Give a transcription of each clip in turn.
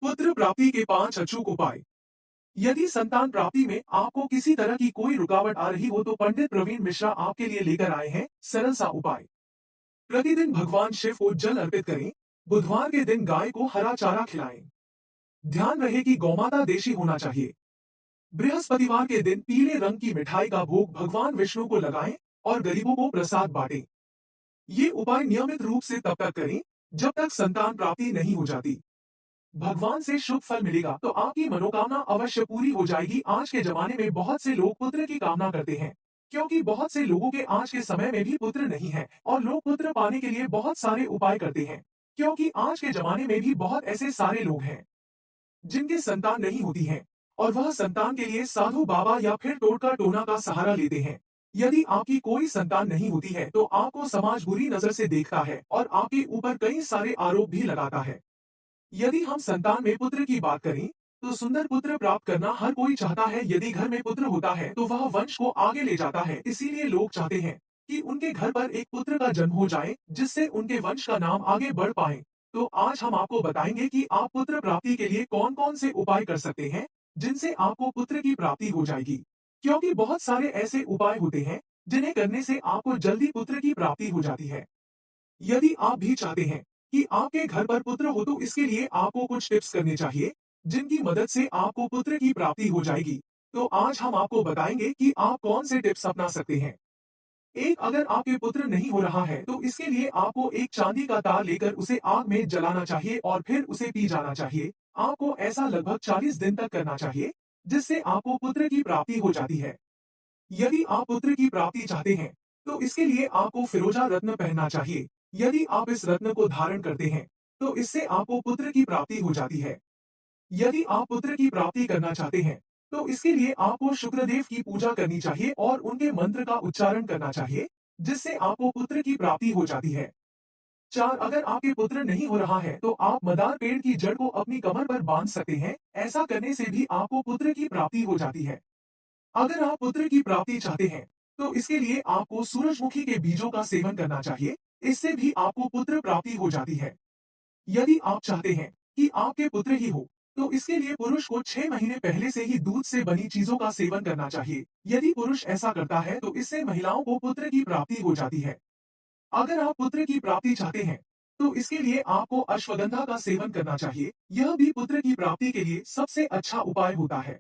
पुत्र प्राप्ति के 5 अचूक उपाय। यदि संतान प्राप्ति में आपको किसी तरह की कोई रुकावट आ रही हो तो पंडित प्रवीण मिश्रा आपके लिए लेकर आए हैं सरल सा उपाय। प्रतिदिन भगवान शिव को जल अर्पित करें। बुधवार के दिन गाय को हरा चारा खिलाएं। ध्यान रहे कि गौमाता देशी होना चाहिए। बृहस्पतिवार के दिन पीले रंग की मिठाई का भोग भगवान विष्णु को लगाएं और गरीबों को प्रसाद बांटें। ये उपाय नियमित रूप से तब तक करें जब तक संतान प्राप्ति नहीं हो जाती। भगवान से शुभ फल मिलेगा तो आपकी मनोकामना अवश्य पूरी हो जाएगी। आज के जमाने में बहुत से लोग पुत्र की कामना करते हैं, क्योंकि बहुत से लोगों के आज के समय में भी पुत्र नहीं है और लोग पुत्र पाने के लिए बहुत सारे उपाय करते हैं, क्योंकि आज के जमाने में भी बहुत ऐसे सारे लोग हैं जिनके संतान नहीं होती है और वह संतान के लिए साधु बाबा या फिर टोटका टोना का सहारा लेते हैं। यदि आपकी कोई संतान नहीं होती है तो आपको समाज बुरी नजर से देखता है और आपके ऊपर कई सारे आरोप भी लगाता है। यदि हम संतान में पुत्र की बात करें तो सुंदर पुत्र प्राप्त करना हर कोई चाहता है। यदि घर में पुत्र होता है तो वह वंश को आगे ले जाता है, इसीलिए लोग चाहते हैं कि उनके घर पर एक पुत्र का जन्म हो जाए जिससे उनके वंश का नाम आगे बढ़ पाए। तो आज हम आपको बताएंगे कि आप पुत्र प्राप्ति के लिए कौन कौन से उपाय कर सकते हैं जिनसे आपको पुत्र की प्राप्ति हो जाएगी, क्योंकि बहुत सारे ऐसे उपाय होते हैं जिन्हें करने से आपको जल्दी पुत्र की प्राप्ति हो जाती है। यदि आप भी चाहते हैं कि आपके घर पर पुत्र हो तो इसके लिए आपको कुछ टिप्स करने चाहिए जिनकी मदद से आपको पुत्र की प्राप्ति हो जाएगी। तो आज हम आपको बताएंगे कि आप कौन से टिप्स अपना सकते हैं। एक, अगर आपके पुत्र नहीं हो रहा है तो इसके लिए आपको एक चांदी का तार लेकर उसे आग में जलाना चाहिए और फिर उसे पी जाना चाहिए। आपको ऐसा लगभग 40 दिन तक करना चाहिए, जिससे आपको पुत्र की प्राप्ति हो जाती है। यदि आप पुत्र की प्राप्ति चाहते हैं तो इसके लिए आपको फिरोजा रत्न पहनना चाहिए। यदि आप इस रत्न को धारण करते हैं तो इससे आपको पुत्र की प्राप्ति हो जाती है। यदि आप पुत्र की प्राप्ति करना चाहते हैं तो इसके लिए आपको शुक्रदेव की पूजा करनी चाहिए और उनके मंत्र का उच्चारण करना चाहिए, जिससे आपको पुत्र की प्राप्ति हो जाती है। 4, अगर आपके पुत्र नहीं हो रहा है तो आप मदार पेड़ की जड़ को अपनी कमर पर बांध सकते हैं। ऐसा करने से भी आपको पुत्र की प्राप्ति हो जाती है। अगर आप पुत्र की प्राप्ति चाहते हैं तो इसके लिए आपको सूरजमुखी के बीजों का सेवन करना चाहिए। इससे भी आपको पुत्र प्राप्ति हो जाती है। यदि आप चाहते हैं कि आपके पुत्र ही हो तो इसके लिए पुरुष को 6 महीने पहले से ही दूध से बनी चीजों का सेवन करना चाहिए। यदि पुरुष ऐसा करता है तो इससे महिलाओं को पुत्र की प्राप्ति हो जाती है। अगर आप पुत्र की प्राप्ति चाहते हैं तो इसके लिए आपको अश्वगंधा का सेवन करना चाहिए। यह भी पुत्र की प्राप्ति के लिए सबसे अच्छा उपाय होता है।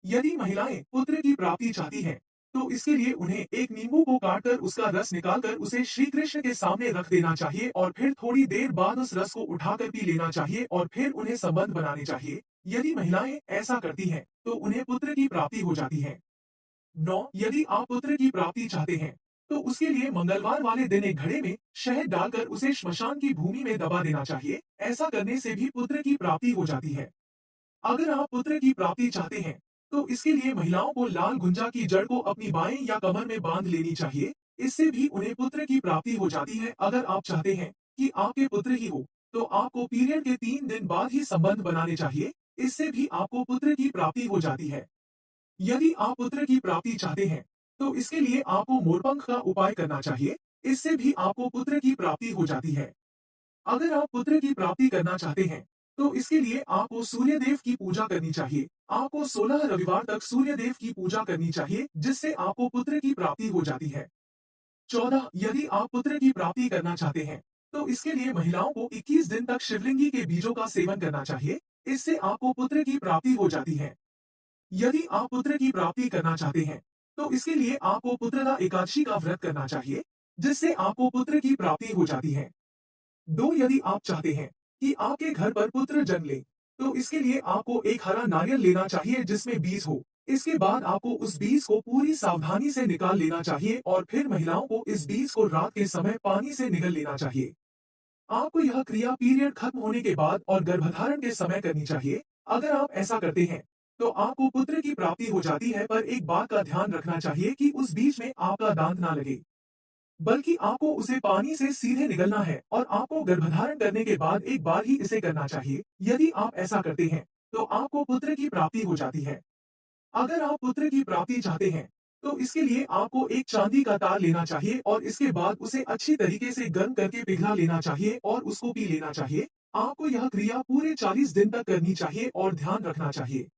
यदि महिलाएं पुत्र की प्राप्ति चाहती हैं तो इसके लिए उन्हें एक नींबू को काटकर उसका रस निकालकर उसे श्री कृष्ण के सामने रख देना चाहिए और फिर थोड़ी देर बाद उस रस को उठाकर पी लेना चाहिए और फिर उन्हें संबंध बनाने चाहिए। यदि महिलाएं ऐसा करती हैं तो उन्हें पुत्र की प्राप्ति हो जाती है। 9, यदि आप पुत्र की प्राप्ति चाहते हैं तो उसके लिए मंगलवार वाले दिन एक घड़े में शहद डालकर उसे श्मशान की भूमि में दबा देना चाहिए। ऐसा करने से भी पुत्र की प्राप्ति हो जाती है। अगर आप पुत्र की प्राप्ति चाहते हैं तो इसके लिए महिलाओं को लाल गुंजा की जड़ को अपनी बाएं या कमर में बांध लेनी चाहिए। इससे भी उन्हें पुत्र की प्राप्ति हो जाती है। अगर आप चाहते हैं कि आपके पुत्र ही हो तो आपको पीरियड के 3 दिन बाद ही संबंध बनाने चाहिए। इससे भी आपको पुत्र की प्राप्ति हो जाती है। यदि आप पुत्र की प्राप्ति चाहते हैं तो इसके लिए आपको मोरपंख का उपाय करना चाहिए। इससे भी आपको पुत्र की प्राप्ति हो जाती है। अगर आप पुत्र की प्राप्ति करना चाहते हैं तो इसके लिए आपको सूर्य देव की पूजा करनी चाहिए। आपको 16 रविवार तक सूर्य देव की पूजा करनी चाहिए, जिससे आपको पुत्र की प्राप्ति हो जाती है। 14, यदि आप पुत्र की प्राप्ति करना चाहते हैं तो इसके लिए महिलाओं को 21 दिन तक शिवलिंगी के बीजों का सेवन करना चाहिए। इससे आपको पुत्र की प्राप्ति हो जाती है। यदि आप पुत्र की प्राप्ति करना चाहते हैं तो इसके लिए आपको पुत्रदा एकादशी का व्रत करना चाहिए, जिससे आपको पुत्र की प्राप्ति हो जाती है। 2, यदि आप चाहते हैं कि आपके घर पर पुत्र जन्म ले तो इसके लिए आपको एक हरा नारियल लेना चाहिए जिसमें बीज हो। इसके बाद आपको उस बीज को पूरी सावधानी से निकाल लेना चाहिए और फिर महिलाओं को इस बीज को रात के समय पानी से निगल लेना चाहिए। आपको यह क्रिया पीरियड खत्म होने के बाद और गर्भधारण के समय करनी चाहिए। अगर आप ऐसा करते हैं तो आपको पुत्र की प्राप्ति हो जाती है, पर एक बात का ध्यान रखना चाहिए कि उस बीज में आपका दांत ना लगे, बल्कि आपको उसे पानी से सीधे निगलना है और आपको गर्भधारण करने के बाद एक बार ही इसे करना चाहिए। यदि आप ऐसा करते हैं तो आपको पुत्र की प्राप्ति हो जाती है। अगर आप पुत्र की प्राप्ति चाहते हैं तो इसके लिए आपको एक चांदी का तार लेना चाहिए और इसके बाद उसे अच्छी तरीके से गर्म करके पिघला लेना चाहिए और उसको पी लेना चाहिए। आपको यह क्रिया पूरे 40 दिन तक करनी चाहिए और ध्यान रखना चाहिए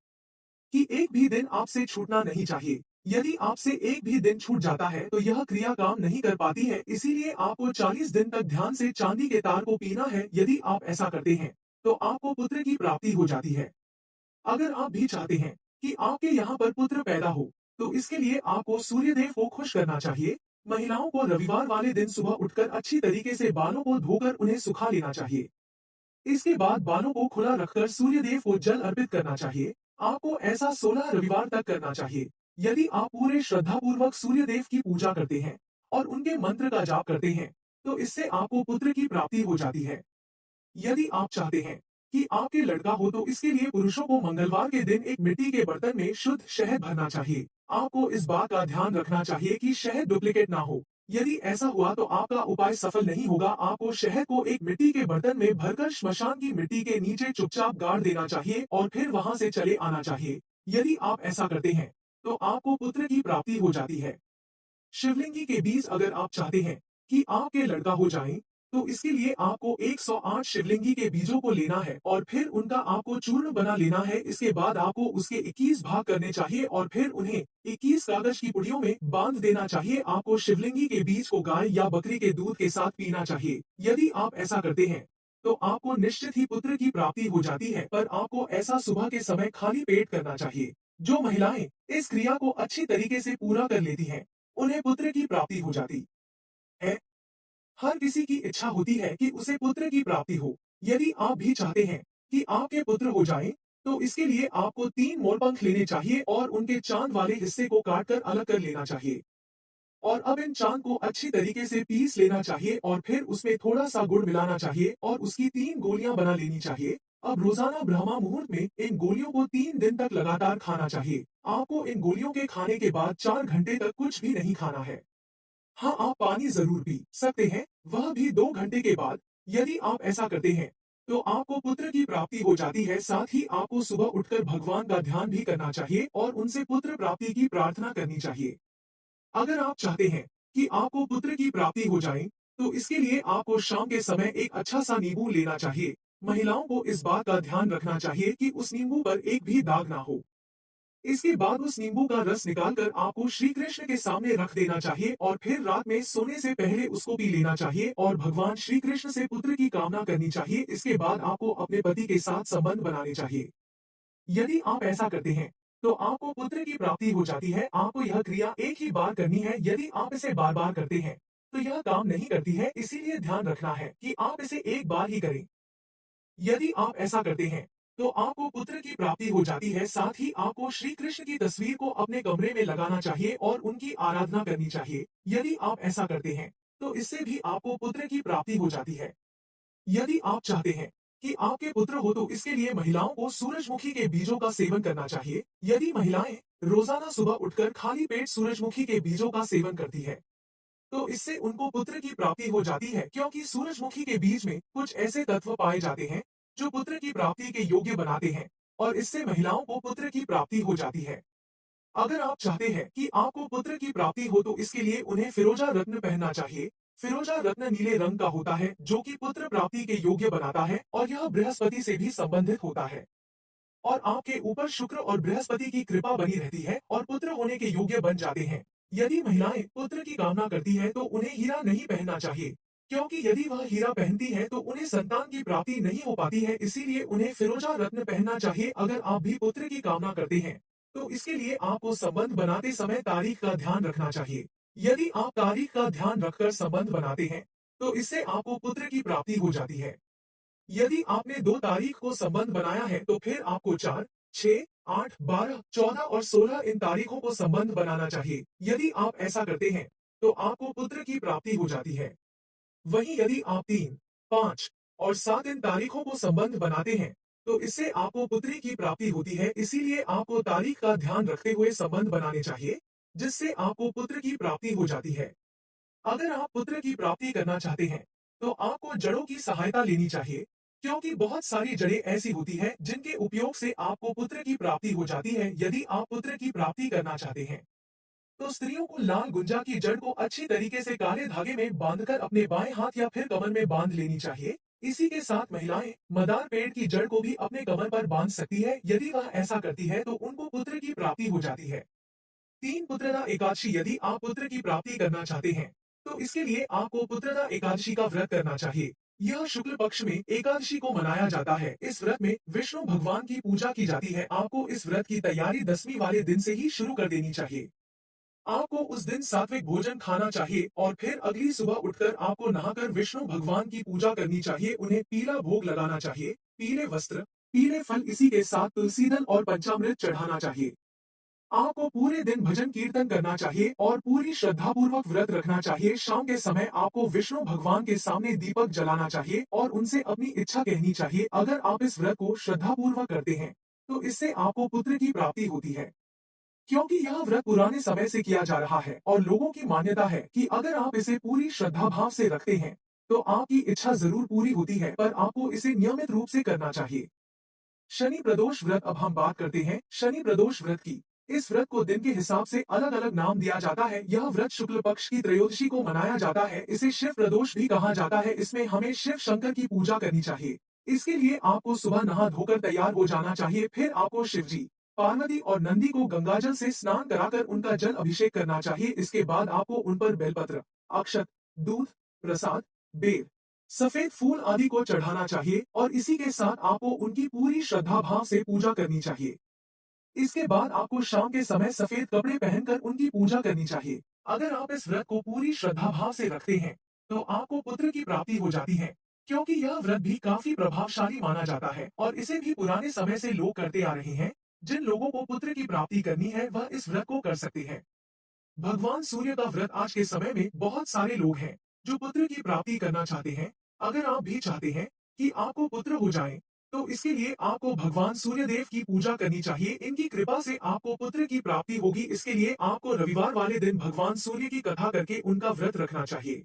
कि एक भी दिन आपसे छूटना नहीं चाहिए। यदि आपसे एक भी दिन छूट जाता है तो यह क्रिया काम नहीं कर पाती है, इसीलिए आपको 40 दिन तक ध्यान से चांदी के तार को पीना है। यदि आप ऐसा करते हैं तो आपको पुत्र की प्राप्ति हो जाती है। अगर आप भी चाहते हैं कि आपके यहाँ पर पुत्र पैदा हो, तो इसके लिए आपको सूर्यदेव को खुश करना चाहिए। महिलाओं को रविवार वाले दिन सुबह उठकर अच्छी तरीके से बालों को धोकर उन्हें सुखा लेना चाहिए। इसके बाद बालों को खुला रखकर सूर्यदेव को जल अर्पित करना चाहिए। आपको ऐसा 16 रविवार तक करना चाहिए। यदि आप पूरे श्रद्धापूर्वक सूर्यदेव की पूजा करते हैं और उनके मंत्र का जाप करते हैं, तो इससे आपको पुत्र की प्राप्ति हो जाती है। यदि आप चाहते हैं कि आपके लड़का हो तो इसके लिए पुरुषों को मंगलवार के दिन एक मिट्टी के बर्तन में शुद्ध शहद भरना चाहिए। आपको इस बात का ध्यान रखना चाहिए कि शहद डुप्लीकेट ना हो। यदि ऐसा हुआ तो आपका उपाय सफल नहीं होगा। आपको शहद को एक मिट्टी के बर्तन में भरकर श्मशान की मिट्टी के नीचे चुपचाप गाड़ देना चाहिए और फिर वहां से चले आना चाहिए। यदि आप ऐसा करते हैं तो आपको पुत्र की प्राप्ति हो जाती है। शिवलिंगी के बीज अगर आप चाहते हैं कि आपके लड़का हो जाए, तो इसके लिए आपको 108 शिवलिंगी के बीजों को लेना है और फिर उनका आपको चूर्ण बना लेना है। इसके बाद आपको उसके 21 भाग करने चाहिए और फिर उन्हें 21 कागज की पुड़ियों में बांध देना चाहिए। आपको शिवलिंगी के बीज को गाय या बकरी के दूध के साथ पीना चाहिए। यदि आप ऐसा करते हैं तो आपको निश्चित ही पुत्र की प्राप्ति हो जाती है, पर आपको ऐसा सुबह के समय खाली पेट करना चाहिए। जो महिलाएं इस क्रिया को अच्छी तरीके से पूरा कर लेती हैं, उन्हें पुत्र की प्राप्ति हो जाती है। हर किसी की इच्छा होती है कि उसे पुत्र की प्राप्ति हो। यदि आप भी चाहते हैं कि आपके पुत्र हो जाएं, तो इसके लिए आपको 3 मोरपंख लेने चाहिए और उनके चांद वाले हिस्से को काटकर अलग कर लेना चाहिए। और अब इन चांद को अच्छी तरीके से पीस लेना चाहिए और फिर उसमें थोड़ा सा गुड़ मिलाना चाहिए और उसकी 3 गोलियां बना लेनी चाहिए। अब रोजाना ब्रह्मा मुहूर्त में इन गोलियों को 3 दिन तक लगातार खाना चाहिए। आपको इन गोलियों के खाने के बाद 4 घंटे तक कुछ भी नहीं खाना है। हाँ, आप पानी जरूर पी सकते हैं, वह भी 2 घंटे के बाद। यदि आप ऐसा करते हैं तो आपको पुत्र की प्राप्ति हो जाती है। साथ ही आपको सुबह उठकर भगवान का ध्यान भी करना चाहिए और उनसे पुत्र प्राप्ति की प्रार्थना करनी चाहिए। अगर आप चाहते हैं कि आपको पुत्र की प्राप्ति हो जाए, तो इसके लिए आपको शाम के समय एक अच्छा सा नींबू लेना चाहिए। महिलाओं को इस बात का ध्यान रखना चाहिए कि उस नींबू पर एक भी दाग ना हो। इसके बाद उस नींबू का रस निकालकर आपको श्री कृष्ण के सामने रख देना चाहिए और फिर रात में सोने से पहले उसको पी लेना चाहिए और भगवान श्री कृष्ण से पुत्र की कामना करनी चाहिए। इसके बाद आपको अपने पति के साथ संबंध बनाने चाहिए। यदि आप ऐसा करते हैं तो आपको पुत्र की प्राप्ति हो जाती है। आपको यह क्रिया एक ही बार करनी है। यदि आप इसे बार बार करते हैं तो यह काम नहीं करती है, इसीलिए ध्यान रखना है कि आप इसे एक बार ही करें। यदि आप ऐसा करते हैं तो आपको पुत्र की प्राप्ति हो जाती है। साथ ही आपको श्री कृष्ण की तस्वीर को अपने कमरे में लगाना चाहिए और उनकी आराधना करनी चाहिए। यदि आप ऐसा करते हैं तो इससे भी आपको पुत्र की प्राप्ति हो जाती है। यदि आप चाहते हैं कि आपके पुत्र हो तो इसके लिए महिलाओं को सूरजमुखी के बीजों का सेवन करना चाहिए। यदि महिलाएं रोजाना सुबह उठकर खाली पेट सूरजमुखी के बीजों का सेवन करती है, तो इससे उनको पुत्र की प्राप्ति हो जाती है, क्योंकि सूरजमुखी के बीज में कुछ ऐसे तत्व पाए जाते हैं जो पुत्र की प्राप्ति के योग्य बनाते हैं और इससे महिलाओं को पुत्र की प्राप्ति हो जाती है। अगर आप चाहते हैं कि आपको पुत्र की प्राप्ति हो तो इसके लिए उन्हें फिरोजा रत्न पहनना चाहिए। फिरोजा रत्न नीले रंग का होता है जो कि पुत्र प्राप्ति के योग्य बनाता है और यह बृहस्पति से भी संबंधित होता है और आपके ऊपर शुक्र और बृहस्पति की कृपा बनी रहती है और पुत्र होने के योग्य बन जाते हैं। यदि महिलाएं पुत्र की कामना करती है तो उन्हें हीरा नहीं पहनना चाहिए, क्योंकि यदि वह हीरा पहनती है तो उन्हें संतान की प्राप्ति नहीं हो पाती है। इसीलिए उन्हें फिरोजा रत्न पहनना चाहिए। अगर आप भी पुत्र की कामना करते हैं तो इसके लिए आपको संबंध बनाते समय तारीख का ध्यान रखना चाहिए। यदि आप तारीख का ध्यान रखकर संबंध बनाते हैं तो इससे आपको पुत्र की प्राप्ति हो जाती है। यदि आपने 2 तारीख को संबंध बनाया है तो फिर आपको 4, 6, 8, 12, 14 और 16 इन तारीखों को संबंध बनाना चाहिए। यदि आप ऐसा करते हैं तो आपको पुत्र की प्राप्ति हो जाती है। वहीं यदि आप 3, 5 और 7 इन तारीखों को संबंध बनाते हैं तो इससे आपको पुत्री की प्राप्ति होती है। इसीलिए आपको तारीख का ध्यान रखते हुए संबंध बनाने चाहिए, जिससे आपको पुत्र की प्राप्ति हो जाती है। अगर आप पुत्र की प्राप्ति करना चाहते हैं तो आपको जड़ों की सहायता लेनी चाहिए, क्योंकि बहुत सारी जड़ें ऐसी होती हैं जिनके उपयोग से आपको पुत्र की प्राप्ति हो जाती है। यदि आप पुत्र की प्राप्ति करना चाहते हैं तो स्त्रियों को लाल गुंजा की जड़ को अच्छी तरीके से काले धागे में बांधकर अपने बाएं हाथ या फिर कमर में बांध लेनी चाहिए इसी के साथ महिलाएं मदार पेड़ की जड़ को भी अपने कमर पर बांध सकती है। यदि वह ऐसा करती है तो उनको पुत्र की प्राप्ति हो जाती है। 3 पुत्रदा एकादशी। यदि आप पुत्र की प्राप्ति करना चाहते हैं तो इसके लिए आपको पुत्रदा एकादशी का व्रत करना चाहिए। यह शुक्ल पक्ष में एकादशी को मनाया जाता है। इस व्रत में विष्णु भगवान की पूजा की जाती है। आपको इस व्रत की तैयारी 10वीं वाले दिन से ही शुरू कर देनी चाहिए। आपको उस दिन सात्विक भोजन खाना चाहिए और फिर अगली सुबह उठकर आपको नहाकर विष्णु भगवान की पूजा करनी चाहिए। उन्हें पीला भोग लगाना चाहिए, पीले वस्त्र, पीले फल, इसी के साथ तुलसी दल और पंचामृत चढ़ाना चाहिए। आपको पूरे दिन भजन कीर्तन करना चाहिए और पूरी श्रद्धापूर्वक व्रत रखना चाहिए। शाम के समय आपको विष्णु भगवान के सामने दीपक जलाना चाहिए और उनसे अपनी इच्छा कहनी चाहिए। अगर आप इस व्रत को श्रद्धापूर्वक करते हैं तो इससे आपको पुत्र की प्राप्ति होती है। क्योंकि यह व्रत पुराने समय से किया जा रहा है और लोगों की मान्यता है कि अगर आप इसे पूरी श्रद्धा भाव से रखते हैं तो आपकी इच्छा जरूर पूरी होती है, पर आपको इसे नियमित रूप से करना चाहिए। शनि प्रदोष व्रत। अब हम बात करते हैं शनि प्रदोष व्रत की। इस व्रत को दिन के हिसाब से अलग अलग नाम दिया जाता है। यह व्रत शुक्ल पक्ष की त्रयोदशी को मनाया जाता है। इसे शिव प्रदोष भी कहा जाता है। इसमें हमें शिव शंकर की पूजा करनी चाहिए। इसके लिए आपको सुबह नहा धोकर तैयार हो जाना चाहिए। फिर आपको शिवजी, पार्वती और नंदी को गंगाजल से स्नान कराकर उनका जल अभिषेक करना चाहिए। इसके बाद आपको उन पर बेलपत्र, अक्षत, दूध, प्रसाद, बेर, सफेद फूल आदि को चढ़ाना चाहिए और इसी के साथ आपको उनकी पूरी श्रद्धा भाव से पूजा करनी चाहिए। इसके बाद आपको शाम के समय सफेद कपड़े पहनकर उनकी पूजा करनी चाहिए। अगर आप इस व्रत को पूरी श्रद्धा भाव से रखते हैं तो आपको पुत्र की प्राप्ति हो जाती है। क्योंकि यह व्रत भी काफी प्रभावशाली माना जाता है और इसे भी पुराने समय से लोग करते आ रहे हैं। जिन लोगों को पुत्र की प्राप्ति करनी है वह इस व्रत को कर सकते हैं। भगवान सूर्य का व्रत। आज के समय में बहुत सारे लोग हैं जो पुत्र की प्राप्ति करना चाहते हैं। अगर आप भी चाहते हैं कि आपको पुत्र हो जाए तो इसके लिए आपको भगवान सूर्य देव की पूजा करनी चाहिए। इनकी कृपा से आपको पुत्र की प्राप्ति होगी। इसके लिए आपको रविवार वाले दिन भगवान सूर्य की कथा करके उनका व्रत रखना चाहिए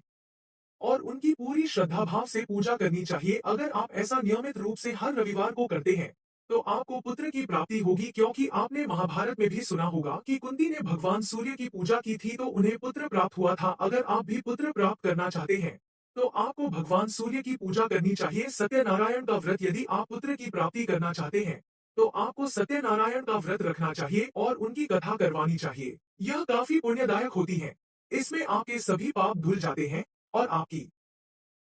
और उनकी पूरी श्रद्धा भाव से पूजा करनी चाहिए। अगर आप ऐसा नियमित रूप से हर रविवार को करते हैं तो आपको पुत्र की प्राप्ति होगी। क्योंकि आपने महाभारत में भी सुना होगा कि कुंती ने भगवान सूर्य की पूजा की थी तो उन्हें पुत्र प्राप्त हुआ था। अगर आप भी पुत्र प्राप्त करना चाहते हैं तो आपको भगवान सूर्य की पूजा करनी चाहिए। सत्यनारायण का व्रत। यदि आप पुत्र की प्राप्ति करना चाहते हैं तो आपको सत्यनारायण का व्रत रखना चाहिए और उनकी कथा करवानी चाहिए। यह काफी पुण्यदायक होती है। इसमें आपके सभी पाप धुल जाते हैं और आपकी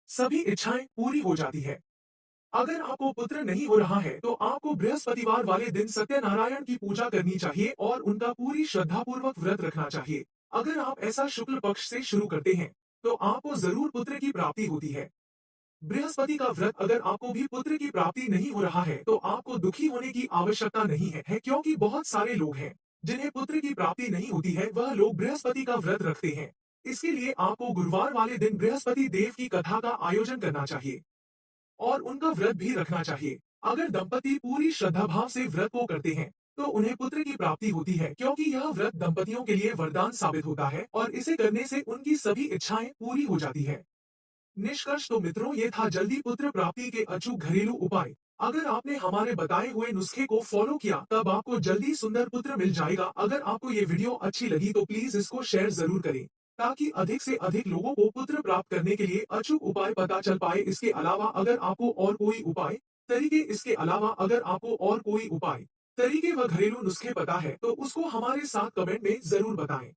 सभी इच्छाएं पूरी हो जाती है। अगर आपको पुत्र नहीं हो रहा है तो आपको बृहस्पतिवार वाले दिन सत्यनारायण की पूजा करनी चाहिए और उनका पूरी श्रद्धापूर्वक व्रत रखना चाहिए। अगर आप ऐसा शुक्ल पक्ष से शुरू करते हैं तो आपको जरूर पुत्र की प्राप्ति होती है। बृहस्पति का व्रत। अगर आपको भी पुत्र की प्राप्ति नहीं हो रहा है तो आपको दुखी होने की आवश्यकता नहीं है, क्योंकि बहुत सारे लोग हैं जिन्हें पुत्र की प्राप्ति नहीं होती है। वह लोग बृहस्पति का व्रत रखते हैं। इसके लिए आपको गुरुवार वाले दिन बृहस्पति देव की कथा का आयोजन करना चाहिए और उनका व्रत भी रखना चाहिए। अगर दंपति पूरी श्रद्धा भाव से व्रत को करते हैं तो उन्हें पुत्र की प्राप्ति होती है। क्योंकि यह व्रत दंपतियों के लिए वरदान साबित होता है और इसे करने से उनकी सभी इच्छाएं पूरी हो जाती है। निष्कर्ष तो मित्रों, ये था जल्दी पुत्र प्राप्ति के अचूक घरेलू उपाय। अगर आपने हमारे बताए हुए नुस्खे को फॉलो किया तब आपको जल्दी सुंदर पुत्र मिल जाएगा। अगर आपको ये वीडियो अच्छी लगी तो प्लीज इसको शेयर जरूर करें ताकि अधिक से अधिक लोगों को पुत्र प्राप्त करने के लिए अचूक उपाय पता चल पाए। इसके अलावा अगर आपको और कोई उपाय तरीके इसके अलावा अगर आपको और कोई उपाय तरीके व घरेलू नुस्खे पता है तो उसको हमारे साथ कमेंट में जरूर बताएं।